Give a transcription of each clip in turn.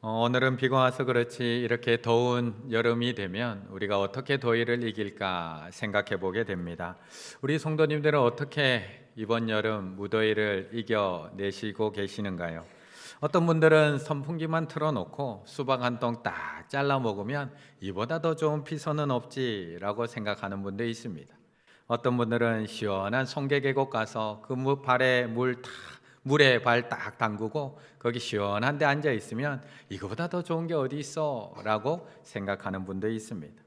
오늘은 비가 와서 그렇지 이렇게 더운 여름이 되면 우리가 어떻게 더위를 이길까 생각해 보게 됩니다. 우리 성도님들은 어떻게 이번 여름 무더위를 이겨내시고 계시는가요? 어떤 분들은 선풍기만 틀어놓고 수박 한 통 딱 잘라 먹으면 이보다 더 좋은 피서는 없지라고 생각하는 분도 있습니다. 어떤 분들은 시원한 송계 계곡 가서 그 발에 물에 발 딱 담그고 거기 시원한 데 앉아 있으면 이거보다 더 좋은 게 어디 있어 라고 생각하는 분도 있습니다.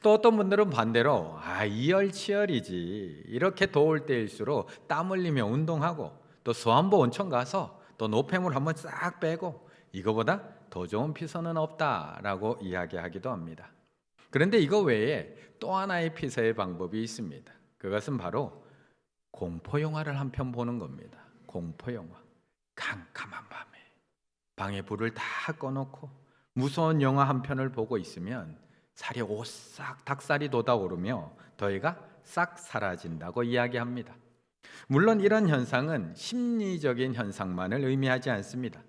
또 어떤 분들은 반대로 이열치열이지, 이렇게 더울 때일수록 땀 흘리며 운동하고 또 수안보 온천 가서 또 노폐물 한번 싹 빼고 이거보다 더 좋은 피서는 없다라고 이야기하기도 합니다. 그런데 이거 외에 또 하나의 피서의 방법이 있습니다. 그것은 바로 공포 영화를 한 편 보는 겁니다. 공포 영화. 캄캄한 밤에 방에 불을 다 꺼놓고 무서운 영화 한 편을 보고 있으면 살이 오싹 닭살이 돋아오르며 더위가 싹 사라진다고 이야기합니다. 물론 이런 현상은 심리적인 현상만을 의미하지 않습니다.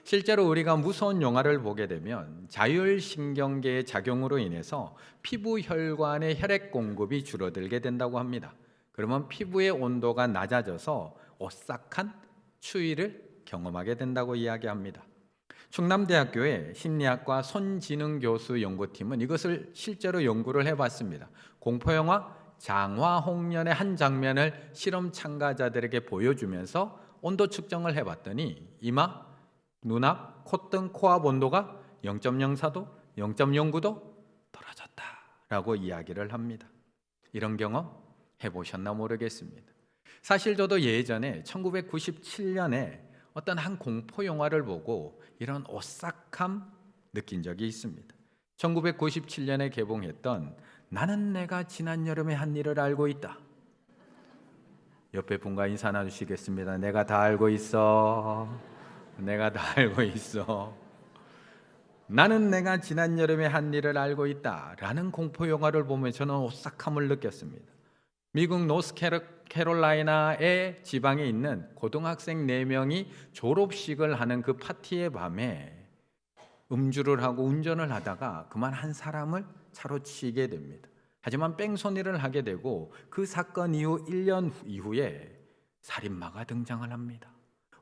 실제로 우리가 무서운 영화를 보게 되면 자율신경계의 작용으로 인해서 피부 혈관의 혈액 공급이 줄어들게 된다고 합니다. 그러면 피부의 온도가 낮아져서 오싹한 추위를 경험하게 된다고 이야기합니다. 충남대학교의 심리학과 손진흥 교수 연구팀은 이것을 실제로 연구를 해봤습니다. 공포영화 장화홍련의 한 장면을 실험 참가자들에게 보여주면서 온도 측정을 해봤더니 이마, 눈앞, 콧등, 코앞 온도가 0.04도, 0.09도 떨어졌다라고 이야기를 합니다. 이런 경험 해보셨나 모르겠습니다. 사실 저도 예전에 1997년에 어떤 한 공포 영화를 보고 이런 오싹함 느낀 적이 있습니다. 1997년에 개봉했던 나는 내가 지난 여름에 한 일을 알고 있다. 옆에 분과 인사 나누시겠습니다. 내가 다 알고 있어. 내가 다 알고 있어. 나는 내가 지난 여름에 한 일을 알고 있다 라는 공포 영화를 보면 저는 오싹함을 느꼈습니다. 미국 노스캐롤라이나의 지방에 있는 고등학생 4명이 졸업식을 하는 그 파티의 밤에 음주를 하고 운전을 하다가 그만 한 사람을 차로 치게 됩니다. 하지만 뺑소니를 하게 되고 그 사건 이후 1년 이후에 살인마가 등장을 합니다.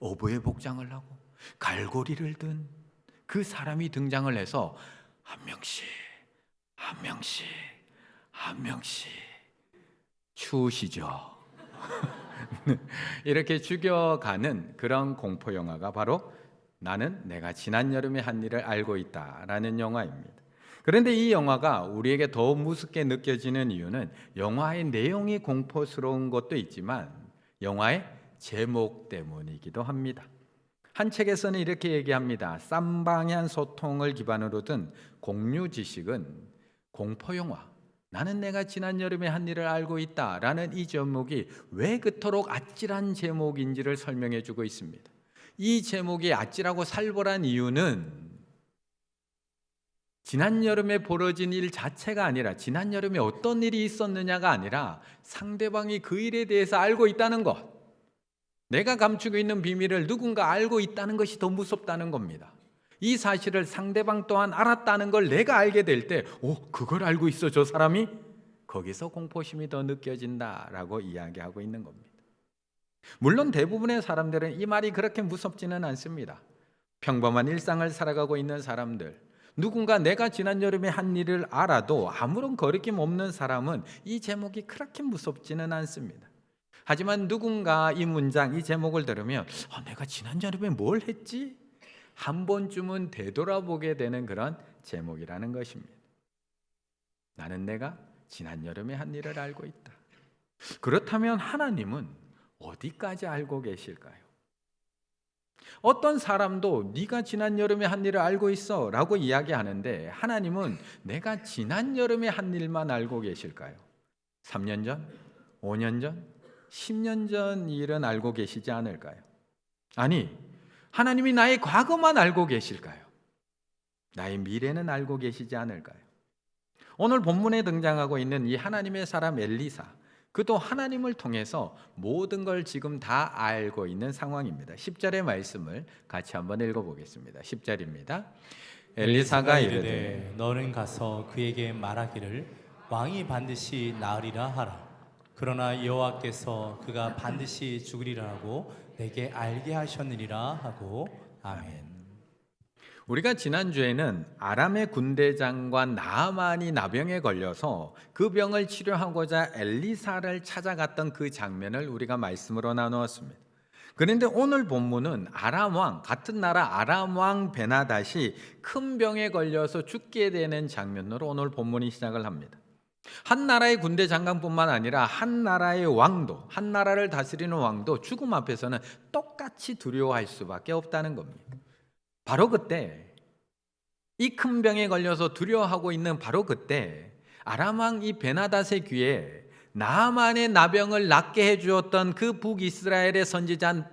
어부의 복장을 하고 갈고리를 든 그 사람이 등장을 해서 한 명씩 추우시죠? 이렇게 죽여가는 그런 공포 영화가 바로 나는 내가 지난 여름에 한 일을 알고 있다라는 영화입니다. 그런데 이 영화가 우리에게 더 무섭게 느껴지는 이유는 영화의 내용이 공포스러운 것도 있지만 영화의 제목 때문이기도 합니다. 한 책에서는 이렇게 얘기합니다. 쌍방향 소통을 기반으로 둔 공유 지식은 공포 영화 나는 내가 지난 여름에 한 일을 알고 있다라는 이 제목이 왜 그토록 아찔한 제목인지를 설명해 주고 있습니다. 이 제목이 아찔하고 살벌한 이유는 지난 여름에 벌어진 일 자체가 아니라 지난 여름에 어떤 일이 있었느냐가 아니라 상대방이 그 일에 대해서 알고 있다는 것, 내가 감추고 있는 비밀을 누군가 알고 있다는 것이 더 무섭다는 겁니다. 이 사실을 상대방 또한 알았다는 걸 내가 알게 될 때 그걸 알고 있어 저 사람이? 거기서 공포심이 더 느껴진다라고 이야기하고 있는 겁니다. 물론 대부분의 사람들은 이 말이 그렇게 무섭지는 않습니다. 평범한 일상을 살아가고 있는 사람들, 누군가 내가 지난 여름에 한 일을 알아도 아무런 거리낌 없는 사람은 이 제목이 그렇게 무섭지는 않습니다. 하지만 누군가 이 문장, 이 제목을 들으면 내가 지난 여름에 뭘 했지? 한 번쯤은 되돌아보게 되는 그런 제목이라는 것입니다. 나는 내가 지난 여름에 한 일을 알고 있다. 그렇다면 하나님은 어디까지 알고 계실까요? 어떤 사람도 네가 지난 여름에 한 일을 알고 있어 라고 이야기하는데 하나님은 내가 지난 여름에 한 일만 알고 계실까요? 3년 전? 5년 전? 10년 전 일은 알고 계시지 않을까요? 아니, 하나님이 나의 과거만 알고 계실까요? 나의 미래는 알고 계시지 않을까요? 오늘 본문에 등장하고 있는 이 하나님의 사람 엘리사, 그도 하나님을 통해서 모든 걸 지금 다 알고 있는 상황입니다. 10절의 말씀을 같이 한번 읽어보겠습니다. 10절입니다. 엘리사가 이르되 너는 가서 그에게 말하기를 왕이 반드시 나으리라 하라. 그러나 여호와께서 그가 반드시 죽으리라 하고 내게 알게 하셨느니라 하고. 아멘. 우리가 지난주에는 아람의 군대 장관 나아만이 나병에 걸려서 그 병을 치료하고자 엘리사를 찾아갔던 그 장면을 우리가 말씀으로 나누었습니다. 그런데 오늘 본문은 아람 왕, 같은 나라 아람 왕 베나닷이 큰 병에 걸려서 죽게 되는 장면으로 오늘 본문이 시작을 합니다. 한 나라의 군대 장관뿐만 아니라 한 나라의 왕도, 한 나라를 다스리는 왕도 죽음 앞에서는 똑같이 두려워할 수밖에 없다는 겁니다. 바로 그때, 이 큰 병에 걸려서 두려워하고 있는 바로 그때 아람 왕 이 베나닷의 귀에 나아만의 나병을 낫게 해주었던 그 북이스라엘의 선지자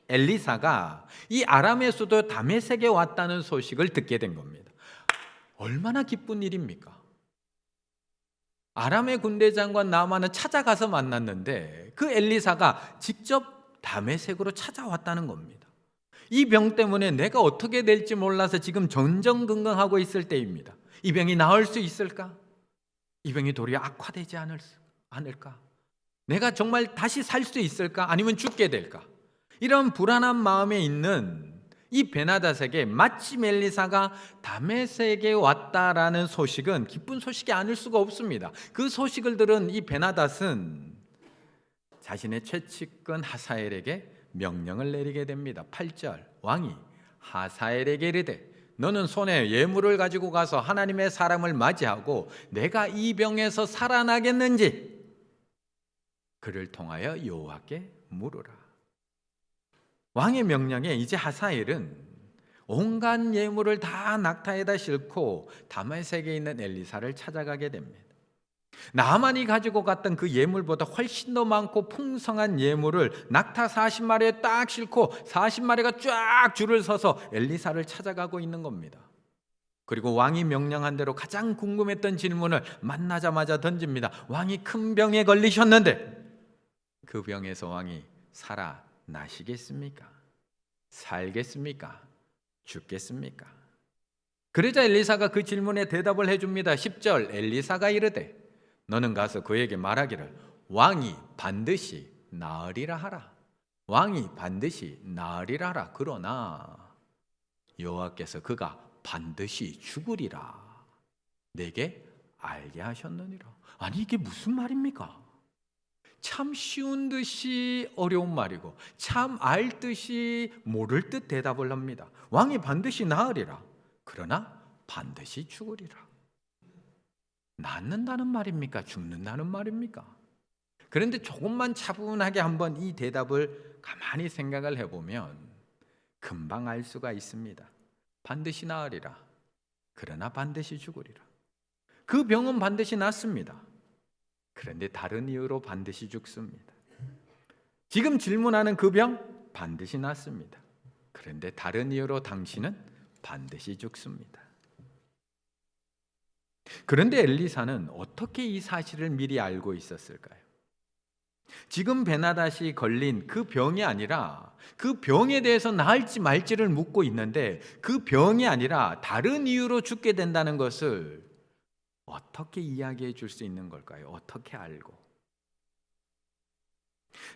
엘리사가 이 아람의 수도 다메섹에 왔다는 소식을 듣게 된 겁니다. 얼마나 기쁜 일입니까? 아람의 군대 장관 나아만은 찾아가서 만났는데 그 엘리사가 직접 다메섹으로 찾아왔다는 겁니다. 이 병 때문에 내가 어떻게 될지 몰라서 지금 전전긍긍하고 있을 때입니다. 이 병이 나을 수 있을까? 이 병이 도리어 악화되지 않을까? 내가 정말 다시 살 수 있을까? 아니면 죽게 될까? 이런 불안한 마음에 있는 이 베나닷에게 마침 엘리사가 다메섹에 왔다라는 소식은 기쁜 소식이 아닐 수가 없습니다. 그 소식을 들은 이 베나닷은 자신의 최측근 하사엘에게 명령을 내리게 됩니다. 8절 왕이 하사엘에게 이르되 너는 손에 예물을 가지고 가서 하나님의 사람을 맞이하고 내가 이 병에서 살아나겠는지 그를 통하여 여호와께 물으라. 왕의 명령에 이제 하사엘은 온갖 예물을 다 낙타에다 싣고 다메섹에 있는 엘리사를 찾아가게 됩니다. 나아만이 가지고 갔던 그 예물보다 훨씬 더 많고 풍성한 예물을 낙타 40마리에 딱 싣고 40마리가 쫙 줄을 서서 엘리사를 찾아가고 있는 겁니다. 그리고 왕이 명령한 대로 가장 궁금했던 질문을 만나자마자 던집니다. 왕이 큰 병에 걸리셨는데 그 병에서 왕이 살아나시겠습니까? 살겠습니까? 죽겠습니까? 그러자 엘리사가 그 질문에 대답을 해줍니다. 10절 엘리사가 이르되 너는 가서 그에게 말하기를 왕이 반드시 나으리라 하라. 왕이 반드시 나으리라 하라. 그러나 여호와께서 그가 반드시 죽으리라 내게 알게 하셨느니라. 아니 이게 무슨 말입니까? 참 쉬운 듯이 어려운 말이고 참 알 듯이 모를 듯 대답을 합니다. 왕이 반드시 나으리라. 그러나 반드시 죽으리라. 낫는다는 말입니까? 죽는다는 말입니까? 그런데 조금만 차분하게 한번 이 대답을 가만히 생각을 해보면 금방 알 수가 있습니다. 반드시 나으리라. 그러나 반드시 죽으리라. 그 병은 반드시 낫습니다. 그런데 다른 이유로 반드시 죽습니다. 지금 질문하는 그 병 반드시 낫습니다. 그런데 다른 이유로 당신은 반드시 죽습니다. 그런데 엘리사는 어떻게 이 사실을 미리 알고 있었을까요? 지금 베나닷이 걸린 그 병이 아니라 그 병에 대해서 나을지 말지를 묻고 있는데 그 병이 아니라 다른 이유로 죽게 된다는 것을 어떻게 이야기해 줄 수 있는 걸까요? 어떻게 알고?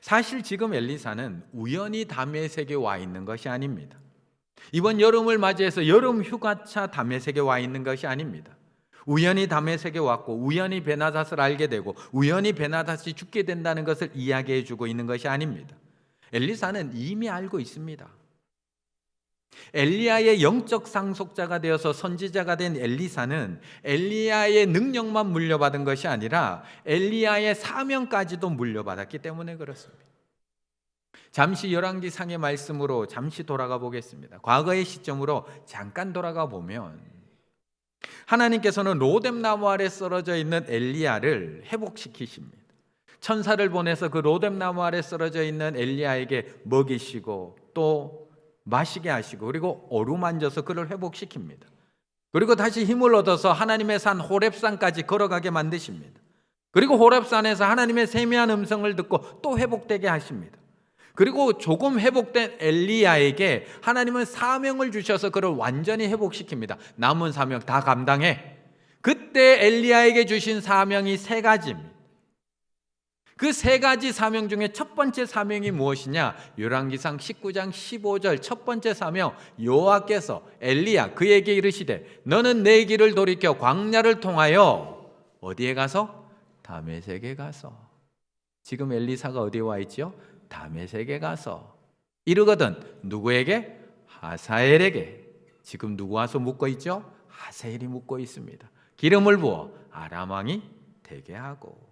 사실 지금 엘리사는 우연히 다메섹에 와 있는 것이 아닙니다. 이번 여름을 맞이해서 여름 휴가차 다메섹에 와 있는 것이 아닙니다. 우연히 다메섹에 왔고 우연히 베나닷을 알게 되고 우연히 베나닷이 죽게 된다는 것을 이야기해 주고 있는 것이 아닙니다. 엘리사는 이미 알고 있습니다. 엘리야의 영적 상속자가 되어서 선지자가 된 엘리사는 엘리야의 능력만 물려받은 것이 아니라 엘리야의 사명까지도 물려받았기 때문에 그렇습니다. 잠시 열왕기상의 말씀으로 잠시 돌아가 보겠습니다. 과거의 시점으로 잠깐 돌아가 보면 하나님께서는 로뎀나무 아래 쓰러져 있는 엘리야를 회복시키십니다. 천사를 보내서 그 로뎀나무 아래 쓰러져 있는 엘리야에게 먹이시고 또 마시게 하시고 그리고 어루만져서 그를 회복시킵니다. 그리고 다시 힘을 얻어서 하나님의 산 호렙산까지 걸어가게 만드십니다. 그리고 호렙산에서 하나님의 세미한 음성을 듣고 또 회복되게 하십니다. 그리고 조금 회복된 엘리야에게 하나님은 사명을 주셔서 그를 완전히 회복시킵니다. 남은 사명 다 감당해. 그때 엘리야에게 주신 사명이 세 가지입니다. 그 세 가지 사명 중에 첫 번째 사명이 무엇이냐? 열왕기상 19장 15절 첫 번째 사명, 여호와께서 엘리야 그에게 이르시되 너는 내 길을 돌이켜 광야를 통하여 어디에 가서? 다메섹에 가서. 지금 엘리사가 어디에 와 있죠? 다메섹에 가서 이르거든. 누구에게? 하사엘에게. 지금 누구 와서 묻고 있죠? 하사엘이 묻고 있습니다. 기름을 부어 아람 왕이 되게 하고.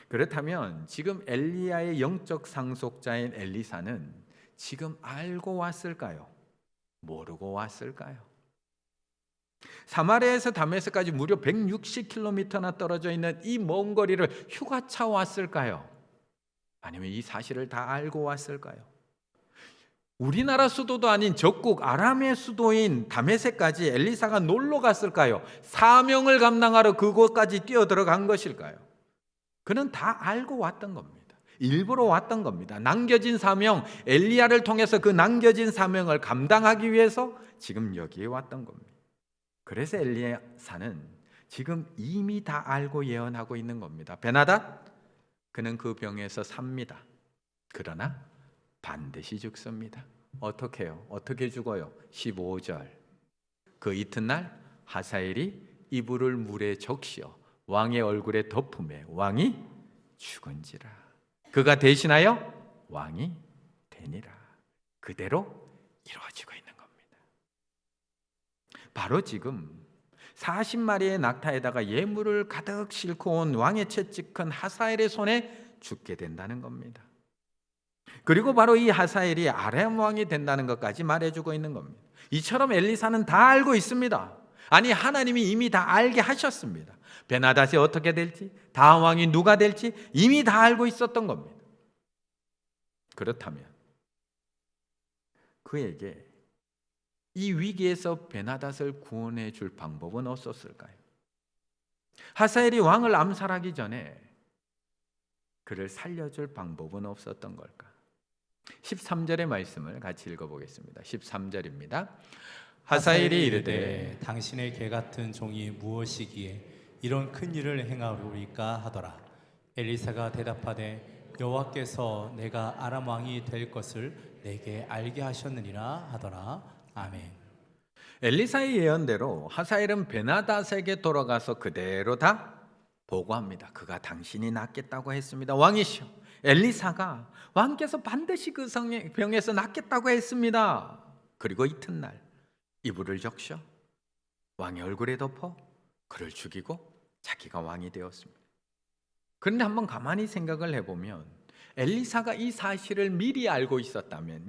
그렇다면 지금 엘리야의 영적 상속자인 엘리사는 지금 알고 왔을까요? 모르고 왔을까요? 사마리아에서 다메섹까지 무려 160km나 떨어져 있는 이 먼 거리를 휴가차 왔을까요? 아니면 이 사실을 다 알고 왔을까요? 우리나라 수도도 아닌 적국 아람의 수도인 다메섹까지 엘리사가 놀러 갔을까요? 사명을 감당하러 그곳까지 뛰어들어간 것일까요? 그는 다 알고 왔던 겁니다. 일부러 왔던 겁니다. 남겨진 사명, 엘리야를 통해서 그 남겨진 사명을 감당하기 위해서 지금 여기에 왔던 겁니다. 그래서 엘리야사는 지금 이미 다 알고 예언하고 있는 겁니다. 베나닷, 그는 그 병에서 삽니다. 그러나 반드시 죽습니다. 어떻게 해요? 어떻게 죽어요? 15절. 그 이튿날 하사엘이 이불을 물에 적시어 왕의 얼굴에 덮음에 왕이 죽은지라. 그가 대신하여 왕이 되니라. 그대로 이루어지고 있는 겁니다. 바로 지금 40마리의 낙타에다가 예물을 가득 싣고 온 왕의 채찍은 하사엘의 손에 죽게 된다는 겁니다. 그리고 바로 이 하사엘이 아람 왕이 된다는 것까지 말해주고 있는 겁니다. 이처럼 엘리사는 다 알고 있습니다. 아니, 하나님이 이미 다 알게 하셨습니다. 베나닷이 어떻게 될지, 다음 왕이 누가 될지 이미 다 알고 있었던 겁니다. 그렇다면 그에게 이 위기에서 베나닷을 구원해 줄 방법은 없었을까요? 하사엘이 왕을 암살하기 전에 그를 살려줄 방법은 없었던 걸까? 13절의 말씀을 같이 읽어보겠습니다. 13절입니다. 하사엘이 이르되 당신의 개 같은 종이 무엇이기에 이런 큰 일을 행하리까 하더라. 엘리사가 대답하되 여호와께서 내가 아람 왕이 될 것을 내게 알게 하셨느니라 하더라. 아멘. 엘리사의 예언대로 하사엘은 베나닷에게 돌아가서 그대로 다 보고합니다. 그가 당신이 낫겠다고 했습니다. 왕이시여, 엘리사가 왕께서 반드시 그 병에서 낫겠다고 했습니다. 그리고 이튿날 이불을 적셔 왕의 얼굴에 덮어 그를 죽이고 자기가 왕이 되었습니다. 그런데 한번 가만히 생각을 해보면 엘리사가 이 사실을 미리 알고 있었다면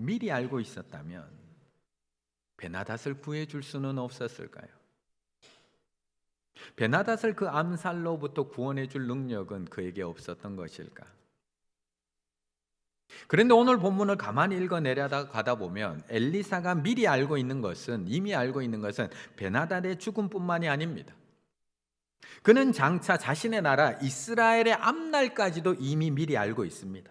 베나닷을 구해줄 수는 없었을까요? 베나닷을 그 암살로부터 구원해줄 능력은 그에게 없었던 것일까? 그런데 오늘 본문을 가만히 읽어내려다 가다 보면 엘리사가 이미 알고 있는 것은 베나닷의 죽음뿐만이 아닙니다. 그는 장차 자신의 나라 이스라엘의 앞날까지도 이미 미리 알고 있습니다.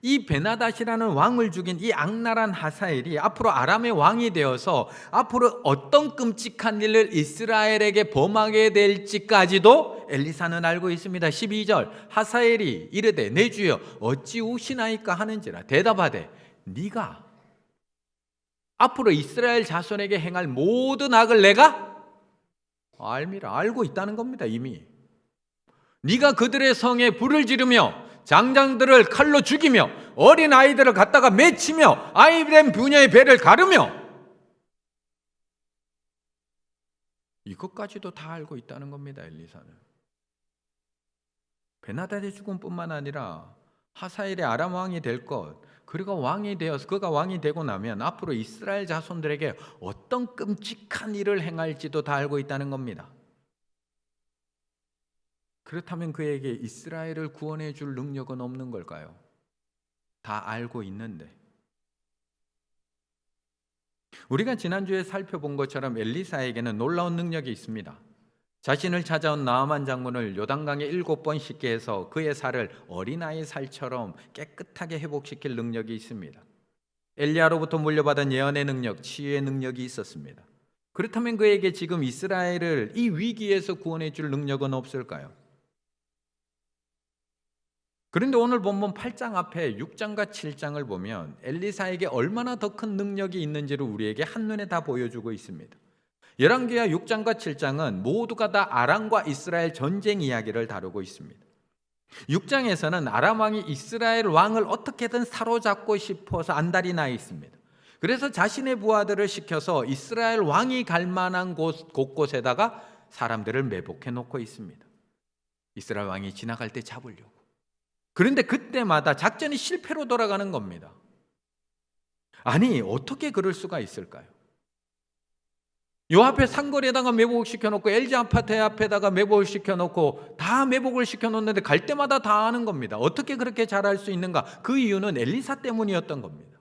이 베나닷이라는 왕을 죽인 이 악랄한 하사엘이 앞으로 아람의 왕이 되어서 앞으로 어떤 끔찍한 일을 이스라엘에게 범하게 될지까지도 엘리사는 알고 있습니다. 12절 하사엘이 이르되 내 주여 어찌 우시나이까 하는지라. 대답하되 네가 앞으로 이스라엘 자손에게 행할 모든 악을 내가 알미라. 알고 있다는 겁니다. 이미 네가 그들의 성에 불을 지르며 장장들을 칼로 죽이며 어린 아이들을 갖다가 맺히며 아이된 부녀의 배를 가르며 이것까지도 다 알고 있다는 겁니다. 엘리사는 베나닷의 죽음뿐만 아니라 하사엘의 아람 왕이 될 것, 그가 왕이 되고 나면 앞으로 이스라엘 자손들에게 어떤 끔찍한 일을 행할지도 다 알고 있다는 겁니다. 그렇다면 그에게 이스라엘을 구원해 줄 능력은 없는 걸까요? 다 알고 있는데. 우리가 지난주에 살펴본 것처럼 엘리사에게는 놀라운 능력이 있습니다. 자신을 찾아온 나아만 장군을 요단강에 7번 씻게 해서 그의 살을 어린아이 살처럼 깨끗하게 회복시킬 능력이 있습니다. 엘리야로부터 물려받은 예언의 능력, 치유의 능력이 있었습니다. 그렇다면 그에게 지금 이스라엘을 이 위기에서 구원해 줄 능력은 없을까요? 그런데 오늘 본문 8장 앞에 6장과 7장을 보면 엘리사에게 얼마나 더 큰 능력이 있는지를 우리에게 한눈에 다 보여주고 있습니다. 열왕기하 6장과 7장은 모두가 다 아람과 이스라엘 전쟁 이야기를 다루고 있습니다. 6장에서는 아람 왕이 이스라엘 왕을 어떻게든 사로잡고 싶어서 안달이 나 있습니다. 그래서 자신의 부하들을 시켜서 이스라엘 왕이 갈 만한 곳곳에다가 사람들을 매복해 놓고 있습니다. 이스라엘 왕이 지나갈 때 잡으려고. 그런데 그때마다 작전이 실패로 돌아가는 겁니다. 아니, 어떻게 그럴 수가 있을까요? 요 앞에 상거리에다가 매복을 시켜놓고 LG 아파트 앞에다가 매복을 시켜놓고 다 매복을 시켜놓는데 갈 때마다 다 하는 겁니다. 어떻게 그렇게 잘할 수 있는가? 그 이유는 엘리사 때문이었던 겁니다.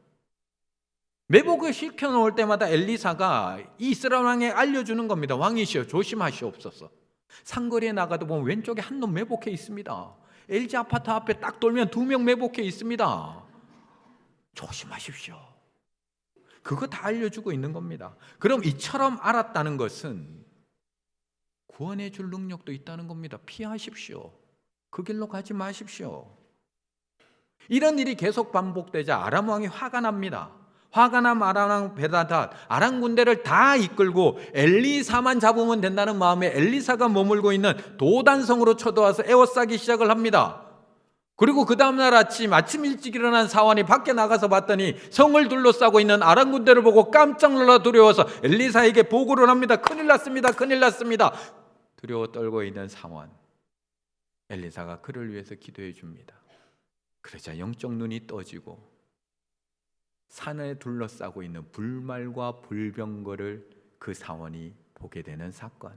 매복을 시켜놓을 때마다 엘리사가 이스라엘 왕에 알려주는 겁니다. 왕이시여 조심하시옵소서. 상거리에 나가도 보면 왼쪽에 한 놈 매복해 있습니다. LG 아파트 앞에 딱 돌면 2명 매복해 있습니다. 조심하십시오. 그거 다 알려주고 있는 겁니다. 그럼 이처럼 알았다는 것은 구원해 줄 능력도 있다는 겁니다. 피하십시오. 그 길로 가지 마십시오. 이런 일이 계속 반복되자 아람 왕이 화가 납니다. 화가 난 아람 왕 베다닷, 아람 군대를 다 이끌고 엘리사만 잡으면 된다는 마음에 엘리사가 머물고 있는 도단성으로 쳐들어와서 에워싸기 시작을 합니다. 그리고 그 다음날 아침 일찍 일어난 사환이 밖에 나가서 봤더니 성을 둘러싸고 있는 아람 군대를 보고 깜짝 놀라 두려워서 엘리사에게 보고를 합니다. 큰일 났습니다. 큰일 났습니다. 두려워 떨고 있는 사환. 엘리사가 그를 위해서 기도해 줍니다. 그러자 영적 눈이 떠지고 산에 둘러싸고 있는 불말과 불병거를 그 사원이 보게 되는 사건.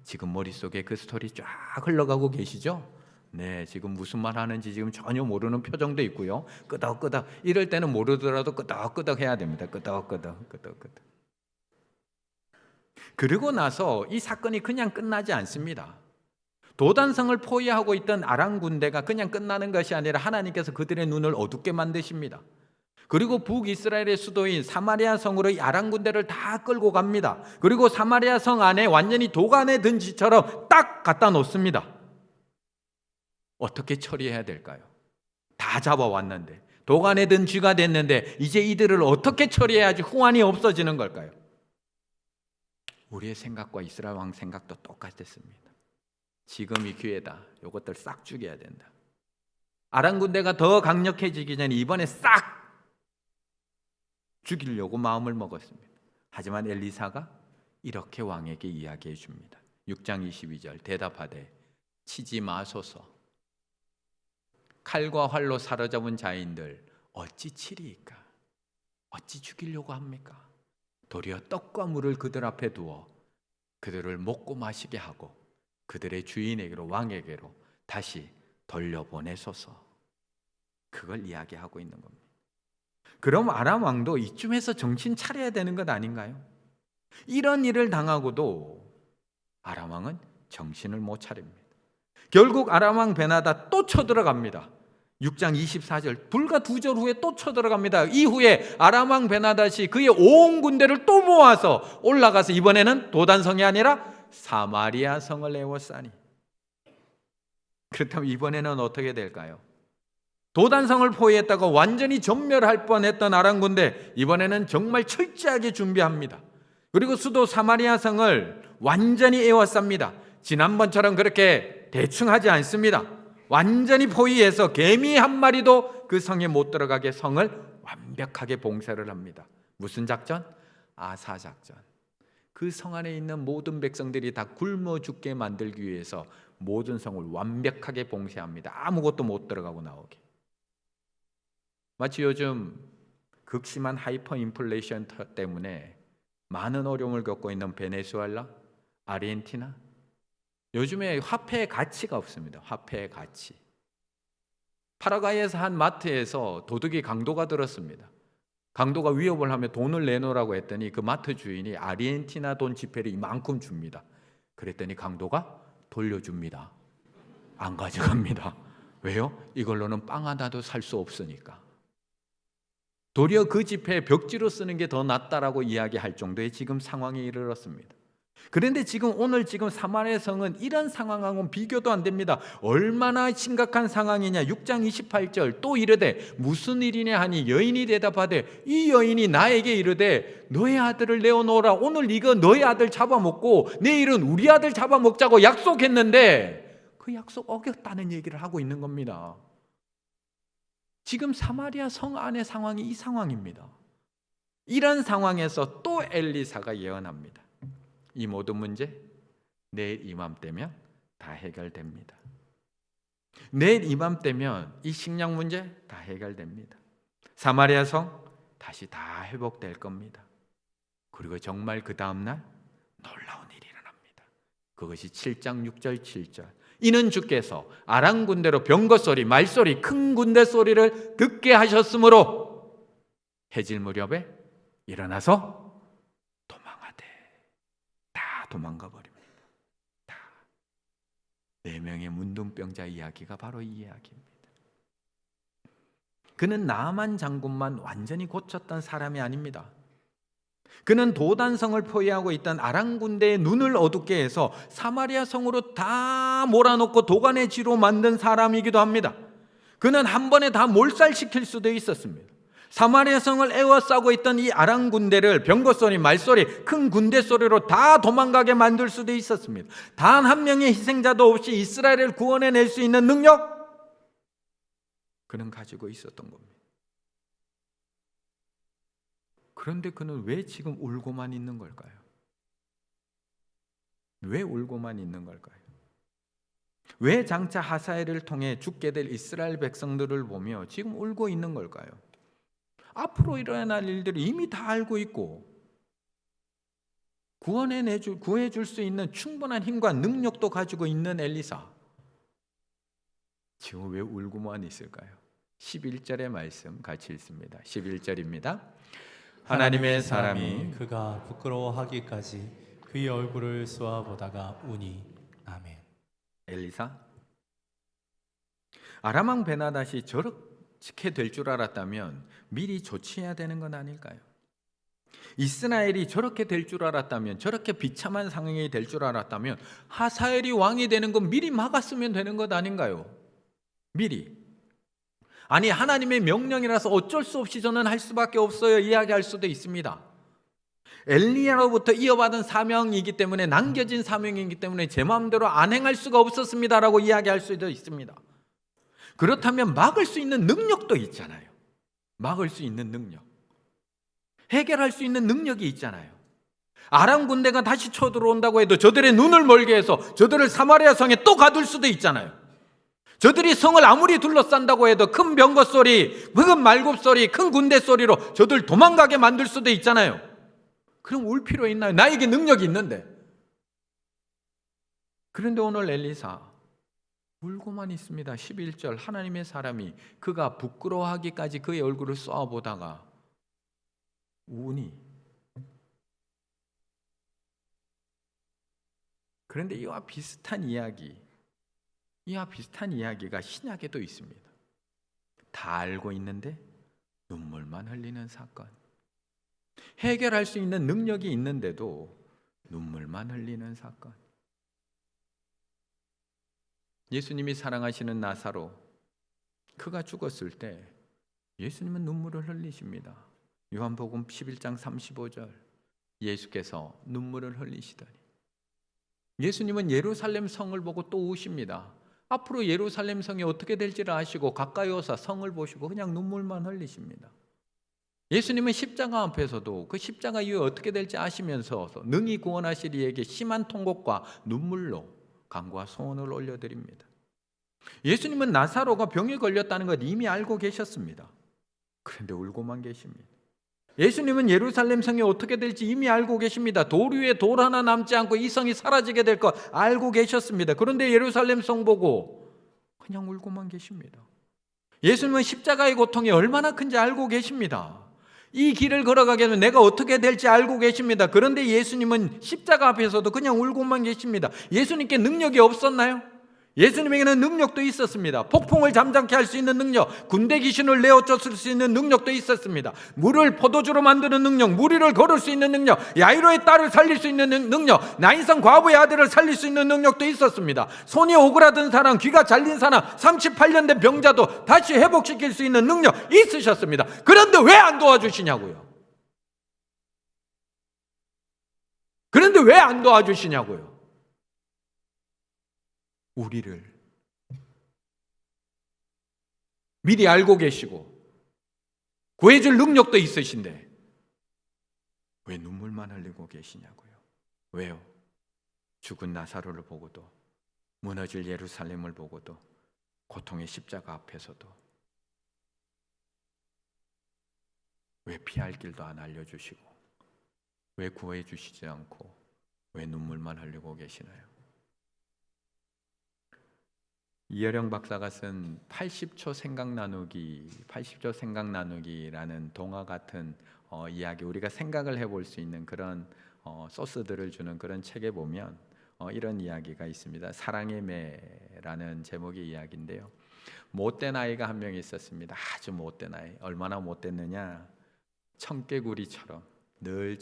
지금 머릿속에 그 스토리 쫙 흘러가고 계시죠? 네, 지금 무슨 말 하는지 지금 전혀 모르는 표정도 있고요. 끄덕끄덕. 이럴 때는 모르더라도 끄덕끄덕 해야 됩니다. 끄덕끄덕. 그리고 나서 이 사건이 그냥 끝나지 않습니다. 도단성을 포위하고 있던 아람 군대가 그냥 끝나는 것이 아니라 하나님께서 그들의 눈을 어둡게 만드십니다. 그리고 북이스라엘의 수도인 사마리아 성으로 이 아람 군대를 다 끌고 갑니다. 그리고 사마리아 성 안에 완전히 도간에 든 지처럼 딱 갖다 놓습니다. 어떻게 처리해야 될까요? 다 잡아왔는데, 도간에 든 쥐가 됐는데 이제 이들을 어떻게 처리해야지 후환이 없어지는 걸까요? 우리의 생각과 이스라엘 왕 생각도 똑같았습니다. 지금이 기회다. 이것들 싹 죽여야 된다. 아람 군대가 더 강력해지기 전에 이번에 싹 죽이려고 마음을 먹었습니다. 하지만 엘리사가 이렇게 왕에게 이야기해 줍니다. 6장 22절 대답하되 치지 마소서. 칼과 활로 사로잡은 자인들 어찌 치리이까? 어찌 죽이려고 합니까? 도리어 떡과 물을 그들 앞에 두어 그들을 먹고 마시게 하고 그들의 주인에게로 왕에게로 다시 돌려보내소서. 그걸 이야기하고 있는 겁니다. 그럼 아람 왕도 이쯤에서 정신 차려야 되는 것 아닌가요? 이런 일을 당하고도 아람 왕은 정신을 못 차립니다. 결국 아람 왕 베나다 또 쳐들어갑니다. 6장 24절 불과 2절 후에 또 쳐들어갑니다. 이후에 아람 왕 베나닷이 그의 온 군대를 또 모아서 올라가서 이번에는 도단성이 아니라 사마리아 성을 에워싸니. 그렇다면 이번에는 어떻게 될까요? 도단성을 포위했다가 완전히 전멸할 뻔했던 아람 군대, 이번에는 정말 철저하게 준비합니다. 그리고 수도 사마리아 성을 완전히 에워쌉니다. 지난번처럼 그렇게 대충 하지 않습니다. 완전히 포위해서 개미 한 마리도 그 성에 못 들어가게 성을 완벽하게 봉쇄를 합니다. 무슨 작전? 아사 작전. 그 성 안에 있는 모든 백성들이 다 굶어 죽게 만들기 위해서 모든 성을 완벽하게 봉쇄합니다. 아무것도 못 들어가고 나오게. 마치 요즘 극심한 하이퍼 인플레이션 때문에 많은 어려움을 겪고 있는 베네수엘라, 아르헨티나. 요즘에 화폐의 가치가 없습니다. 화폐의 가치. 파라과이에서 한 마트에서 도둑이 강도가 들었습니다. 강도가 위협을 하며 돈을 내놓으라고 했더니 그 마트 주인이 아르헨티나 돈 지폐를 이만큼 줍니다. 그랬더니 강도가 돌려줍니다. 안 가져갑니다. 왜요? 이걸로는 빵 하나도 살 수 없으니까. 도리어 그 지폐에 벽지로 쓰는 게 더 낫다라고 이야기할 정도의 지금 상황에 이르렀습니다. 그런데 오늘 사마리아 성은 이런 상황하고는 비교도 안 됩니다. 얼마나 심각한 상황이냐. 6장 28절 또 이르되 무슨 일이냐 하니 여인이 대답하되 이 여인이 나에게 이르되 너의 아들을 내어놓으라. 오늘 이거 너의 아들 잡아먹고 내일은 우리 아들 잡아먹자고 약속했는데 그 약속 어겼다는 얘기를 하고 있는 겁니다. 지금 사마리아 성 안의 상황이 이 상황입니다. 이런 상황에서 또 엘리사가 예언합니다. 이 모든 문제 내일 이맘때면 다 해결됩니다. 내일 이맘때면 이 식량 문제 다 해결됩니다. 사마리아 성 다시 다 회복될 겁니다. 그리고 정말 그 다음날 놀라운 일이 일어납니다. 그것이 7장 6절 7절 이는 주께서 아람 군대로 병거 소리 말소리 큰 군대 소리를 듣게 하셨으므로 해질 무렵에 일어나서 도망가 버립니다. 다 4명의 문둥병자 이야기가 바로 이 이야기입니다. 그는 나아만 장군만 완전히 고쳤던 사람이 아닙니다. 그는 도단성을 포위하고 있던 아람 군대의 눈을 어둡게 해서 사마리아 성으로 다 몰아넣고 도간의 쥐로 만든 사람이기도 합니다. 그는 한 번에 다 몰살시킬 수도 있었습니다. 사마리아 성을 에워싸고 있던 이 아람 군대를 병거 소리, 말소리, 큰 군대 소리로 다 도망가게 만들 수도 있었습니다. 단 한 명의 희생자도 없이 이스라엘을 구원해낼 수 있는 능력 그는 가지고 있었던 겁니다. 그런데 그는 왜 지금 울고만 있는 걸까요? 왜 울고만 있는 걸까요? 왜 장차 하사엘을 통해 죽게 될 이스라엘 백성들을 보며 지금 울고 있는 걸까요? 앞으로 일어날 일들을 이미 다 알고 있고 구해줄 수 있는 충분한 힘과 능력도 가지고 있는 엘리사 지금 왜 울고만 있을까요? 11절의 말씀 같이 읽습니다. 11절입니다. 하나님의 사람이 그가 부끄러워하기까지 그의 얼굴을 쏘아보다가 우니. 아멘. 엘리사 아람 왕 베나닷이 저렇게 될 줄 알았다면 미리 조치해야 되는 건 아닐까요? 이스라엘이 저렇게 될 줄 알았다면, 저렇게 비참한 상황이 될 줄 알았다면 하사엘이 왕이 되는 건 미리 막았으면 되는 것 아닌가요? 미리. 아니 하나님의 명령이라서 어쩔 수 없이 저는 할 수밖에 없어요 이야기할 수도 있습니다. 엘리야로부터 이어받은 사명이기 때문에, 남겨진 사명이기 때문에 제 마음대로 안 행할 수가 없었습니다라고 이야기할 수도 있습니다. 그렇다면 막을 수 있는 능력도 있잖아요. 막을 수 있는 능력, 해결할 수 있는 능력이 있잖아요. 아람 군대가 다시 쳐들어온다고 해도 저들의 눈을 멀게 해서 저들을 사마리아 성에 또 가둘 수도 있잖아요. 저들이 성을 아무리 둘러싼다고 해도 큰 병거 소리, 큰 말굽 소리, 큰 군대 소리로 저들 도망가게 만들 수도 있잖아요. 그럼 울 필요 있나요? 나에게 능력이 있는데. 그런데 오늘 엘리사 울고만 있습니다. 11절 하나님의 사람이 그가 부끄러워하기까지 그의 얼굴을 쏘아보다가 우니. 그런데 이와 비슷한 이야기가 신약에도 있습니다. 다 알고 있는데 눈물만 흘리는 사건. 해결할 수 있는 능력이 있는데도 눈물만 흘리는 사건. 예수님이 사랑하시는 나사로, 그가 죽었을 때 예수님은 눈물을 흘리십니다. 요한복음 11장 35절 예수께서 눈물을 흘리시더니, 예수님은 예루살렘 성을 보고 또 우십니다. 앞으로 예루살렘 성이 어떻게 될지를 아시고 가까이 오사 성을 보시고 그냥 눈물만 흘리십니다. 예수님은 십자가 앞에서도 그 십자가 이후에 어떻게 될지 아시면서 능히 구원하실 이에게 심한 통곡과 눈물로 간구와 소원을 올려드립니다. 예수님은 나사로가 병에 걸렸다는 것 이미 알고 계셨습니다. 그런데 울고만 계십니다. 예수님은 예루살렘 성이 어떻게 될지 이미 알고 계십니다. 돌 위에 돌 하나 남지 않고 이 성이 사라지게 될 것 알고 계셨습니다. 그런데 예루살렘 성 보고 그냥 울고만 계십니다. 예수님은 십자가의 고통이 얼마나 큰지 알고 계십니다. 이 길을 걸어가게 되면 내가 어떻게 될지 알고 계십니다. 그런데 예수님은 십자가 앞에서도 그냥 울고만 계십니다. 예수님께 능력이 없었나요? 예수님에게는 능력도 있었습니다. 폭풍을 잠잠케 할 수 있는 능력, 군대 귀신을 내어쫓을 수 있는 능력도 있었습니다. 물을 포도주로 만드는 능력, 무리를 걸을 수 있는 능력, 야이로의 딸을 살릴 수 있는 능력, 나인성 과부의 아들을 살릴 수 있는 능력도 있었습니다. 손이 오그라든 사람, 귀가 잘린 사람, 38년 된 병자도 다시 회복시킬 수 있는 능력 있으셨습니다. 그런데 왜 안 도와주시냐고요? 그런데 왜 안 도와주시냐고요? 우리를 미리 알고 계시고 구해줄 능력도 있으신데 왜 눈물만 흘리고 계시냐고요? 왜요? 죽은 나사로를 보고도, 무너질 예루살렘을 보고도, 고통의 십자가 앞에서도 왜 피할 길도 안 알려주시고, 왜 구해 주시지 않고 왜 눈물만 흘리고 계시나요? 이여령 박사가 쓴 80초 생각 나누기라는 동화 같은 이야기, 우리가 생각을 해볼 수 있는 그런 소스들을 주는 그런 책에 보면 이런 이야기가 있습니다. 사랑의 매라는 제목의 이야기인데요. 못된 아이가 한 명 있었습니다. 아주 못된 아이. 얼마나 못됐느냐? 청개구리처럼, 늘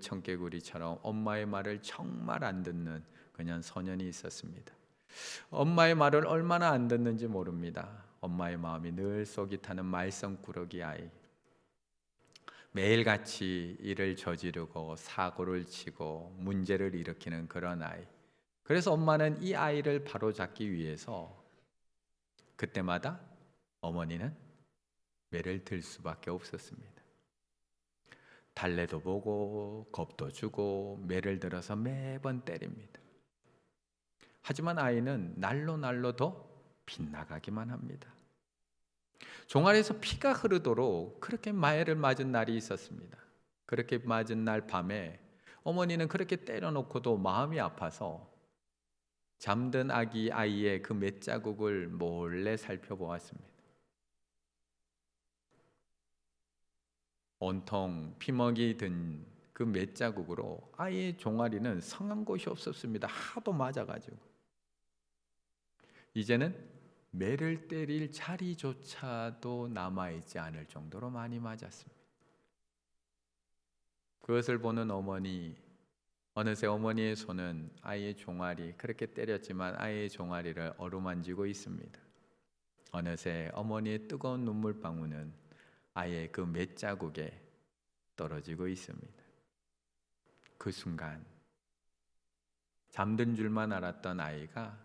청개구리처럼 엄마의 말을 정말 안 듣는 그냥 소년이 있었습니다. 엄마의 말을 얼마나 안 듣는지 모릅니다. 엄마의 마음이 늘 속이 타는 말썽꾸러기 아이. 매일같이 일을 저지르고 사고를 치고 문제를 일으키는 그런 아이. 그래서 엄마는 이 아이를 바로잡기 위해서 그때마다 어머니는 매를 들 수밖에 없었습니다. 달래도 보고 겁도 주고 매를 들어서 매번 때립니다. 하지만 아이는 날로 더 빗나가기만 합니다. 종아리에서 피가 흐르도록 그렇게 매를 맞은 날이 있었습니다. 그렇게 맞은 날 밤에 어머니는 그렇게 때려놓고도 마음이 아파서 잠든 아이의 그 맷자국을 몰래 살펴보았습니다. 온통 피먹이 든 그 맷자국으로 아이의 종아리는 성한 곳이 없었습니다. 하도 맞아가지고 이제는 매를 때릴 자리조차도 남아있지 않을 정도로 많이 맞았습니다. 그것을 보는 어머니, 어느새 어머니의 손은 아이의 종아리, 그렇게 때렸지만 아이의 종아리를 어루만지고 있습니다. 어느새 어머니의 뜨거운 눈물방울은 아이의 그 맷자국에 떨어지고 있습니다. 그 순간 잠든 줄만 알았던 아이가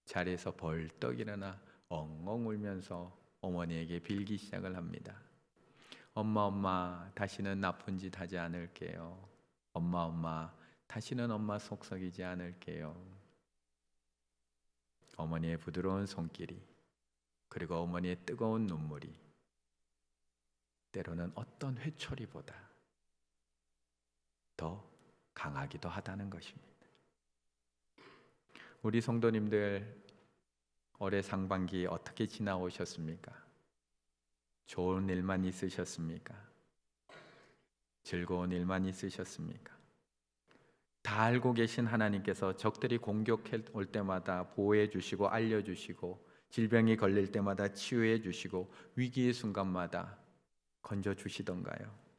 자리에서 벌떡 일어나 엉엉 울면서 어머니에게 빌기 시작을 합니다. 엄마, 다시는 나쁜 짓 하지 않을게요. 엄마, 다시는 엄마 속썩이지 않을게요. 어머니의 부드러운 손길이, 그리고 어머니의 뜨거운 눈물이 때로는 어떤 회초리보다 더 강하기도 하다는 것입니다. 우리 성도님들, 올해 상반기 어떻게 지나오셨습니까? 좋은 일만 있으셨습니까? 즐거운 일만 있으셨습니까? 다 알고 계신 하나님께서 적들이 공격해 올 때마다 보호해 주시고 알려주시고, 질병이 걸릴 때마다 치유해 주시고, 위기의 순간마다 건져 주시던가요?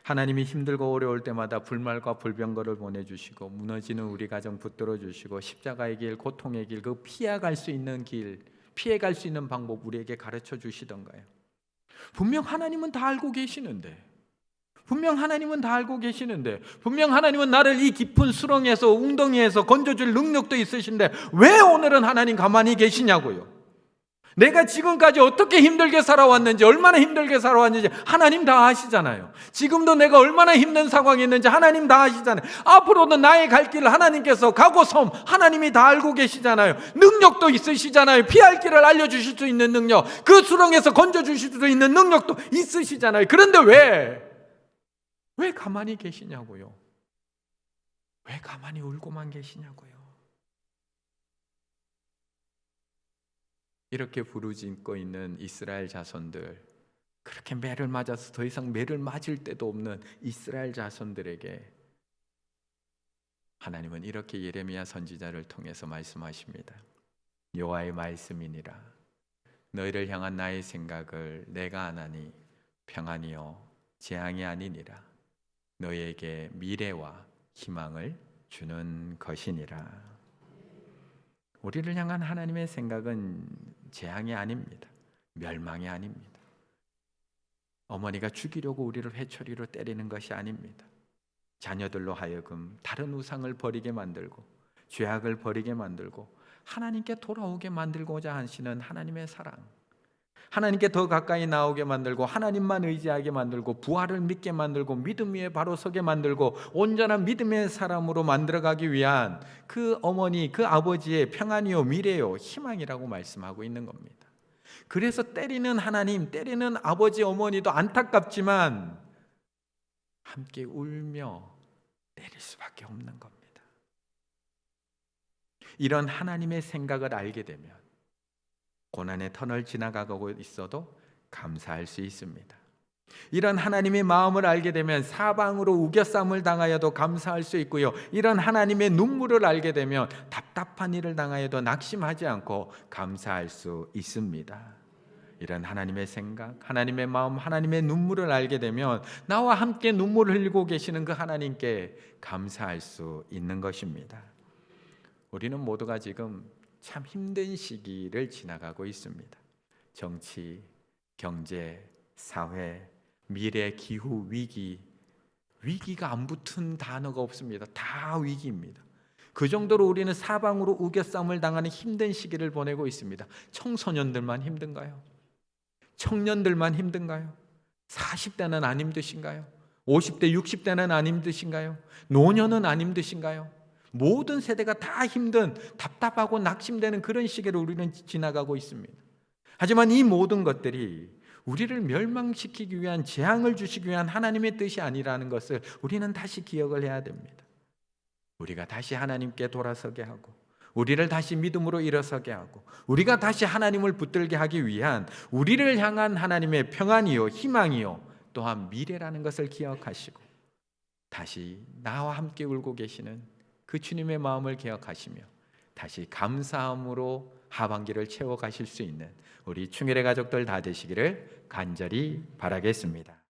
하나님이 힘들고 어려울 때마다 불말과 불병거를 보내주시고, 무너지는 우리 가정 붙들어 주시고, 십자가의 길, 고통의 길, 그 피해갈 수 있는 길, 피해갈 수 있는 방법 우리에게 가르쳐 주시던가요? 분명 하나님은 다 알고 계시는데, 분명 하나님은 나를 이 깊은 수렁에서, 웅덩이에서 건져줄 능력도 있으신데 왜 오늘은 하나님 가만히 계시냐고요? 내가 지금까지 어떻게 힘들게 살아왔는지, 얼마나 힘들게 살아왔는지 하나님 다 아시잖아요. 지금도 내가 얼마나 힘든 상황에 있는지 하나님 다 아시잖아요. 앞으로도 나의 갈 길을 하나님께서 가고 섬 하나님이 다 알고 계시잖아요. 능력도 있으시잖아요. 피할 길을 알려주실 수 있는 능력, 그 수렁에서 건져주실 수 있는 능력도 있으시잖아요. 그런데 왜 가만히 계시냐고요? 왜 가만히 울고만 계시냐고요? 이렇게 부르짖고 있는 이스라엘 자손들, 그렇게 매를 맞아서 더 이상 매를 맞을 데도 없는 이스라엘 자손들에게 하나님은 이렇게 예레미야 선지자를 통해서 말씀하십니다. 여호와의 말씀이니라. 너희를 향한 나의 생각을 내가 아나니 평안이요 재앙이 아니니라. 너희에게 미래와 희망을 주는 것이니라. 우리를 향한 하나님의 생각은 재앙이 아닙니다. 멸망이 아닙니다. 어머니가 죽이려고 우리를 회초리로 때리는 것이 아닙니다. 자녀들로 하여금 다른 우상을 버리게 만들고 죄악을 버리게 만들고 하나님께 돌아오게 만들고자 하시는 하나님의 사랑, 하나님께 더 가까이 나오게 만들고 하나님만 의지하게 만들고 부활을 믿게 만들고 믿음 위에 바로 서게 만들고 온전한 믿음의 사람으로 만들어가기 위한 그 어머니, 그 아버지의 평안이요 미래요 희망이라고 말씀하고 있는 겁니다. 그래서 때리는 하나님, 때리는 아버지 어머니도 안타깝지만 함께 울며 때릴 수밖에 없는 겁니다. 이런 하나님의 생각을 알게 되면 고난의 터널 지나가고 있어도 감사할 수 있습니다. 이런 하나님의 마음을 알게 되면 사방으로 우겨쌈을 당하여도 감사할 수 있고요. 이런 하나님의 눈물을 알게 되면 답답한 일을 당하여도 낙심하지 않고 감사할 수 있습니다. 이런 하나님의 생각, 하나님의 마음, 하나님의 눈물을 알게 되면 나와 함께 눈물을 흘리고 계시는 그 하나님께 감사할 수 있는 것입니다. 우리는 모두가 지금 참 힘든 시기를 지나가고 있습니다. 정치, 경제, 사회, 미래, 기후, 위기가 안 붙은 단어가 없습니다. 다 위기입니다. 그 정도로 우리는 사방으로 우겨쌈을 당하는 힘든 시기를 보내고 있습니다. 청소년들만 힘든가요? 청년들만 힘든가요? 40대는 안 힘드신가요? 50대, 60대는 안 힘드신가요? 노년은 안 힘드신가요? 모든 세대가 다 힘든, 답답하고 낙심되는 그런 시기를 우리는 지나가고 있습니다. 하지만 이 모든 것들이 우리를 멸망시키기 위한, 재앙을 주시기 위한 하나님의 뜻이 아니라는 것을 우리는 다시 기억을 해야 됩니다. 우리가 다시 하나님께 돌아서게 하고 우리를 다시 믿음으로 일어서게 하고 우리가 다시 하나님을 붙들게 하기 위한 우리를 향한 하나님의 평안이요 희망이요 또한 미래라는 것을 기억하시고 다시 나와 함께 울고 계시는 그 주님의 마음을 기억하시며 다시 감사함으로 하반기를 채워가실 수 있는 우리 충혈의 가족들 다 되시기를 간절히 바라겠습니다.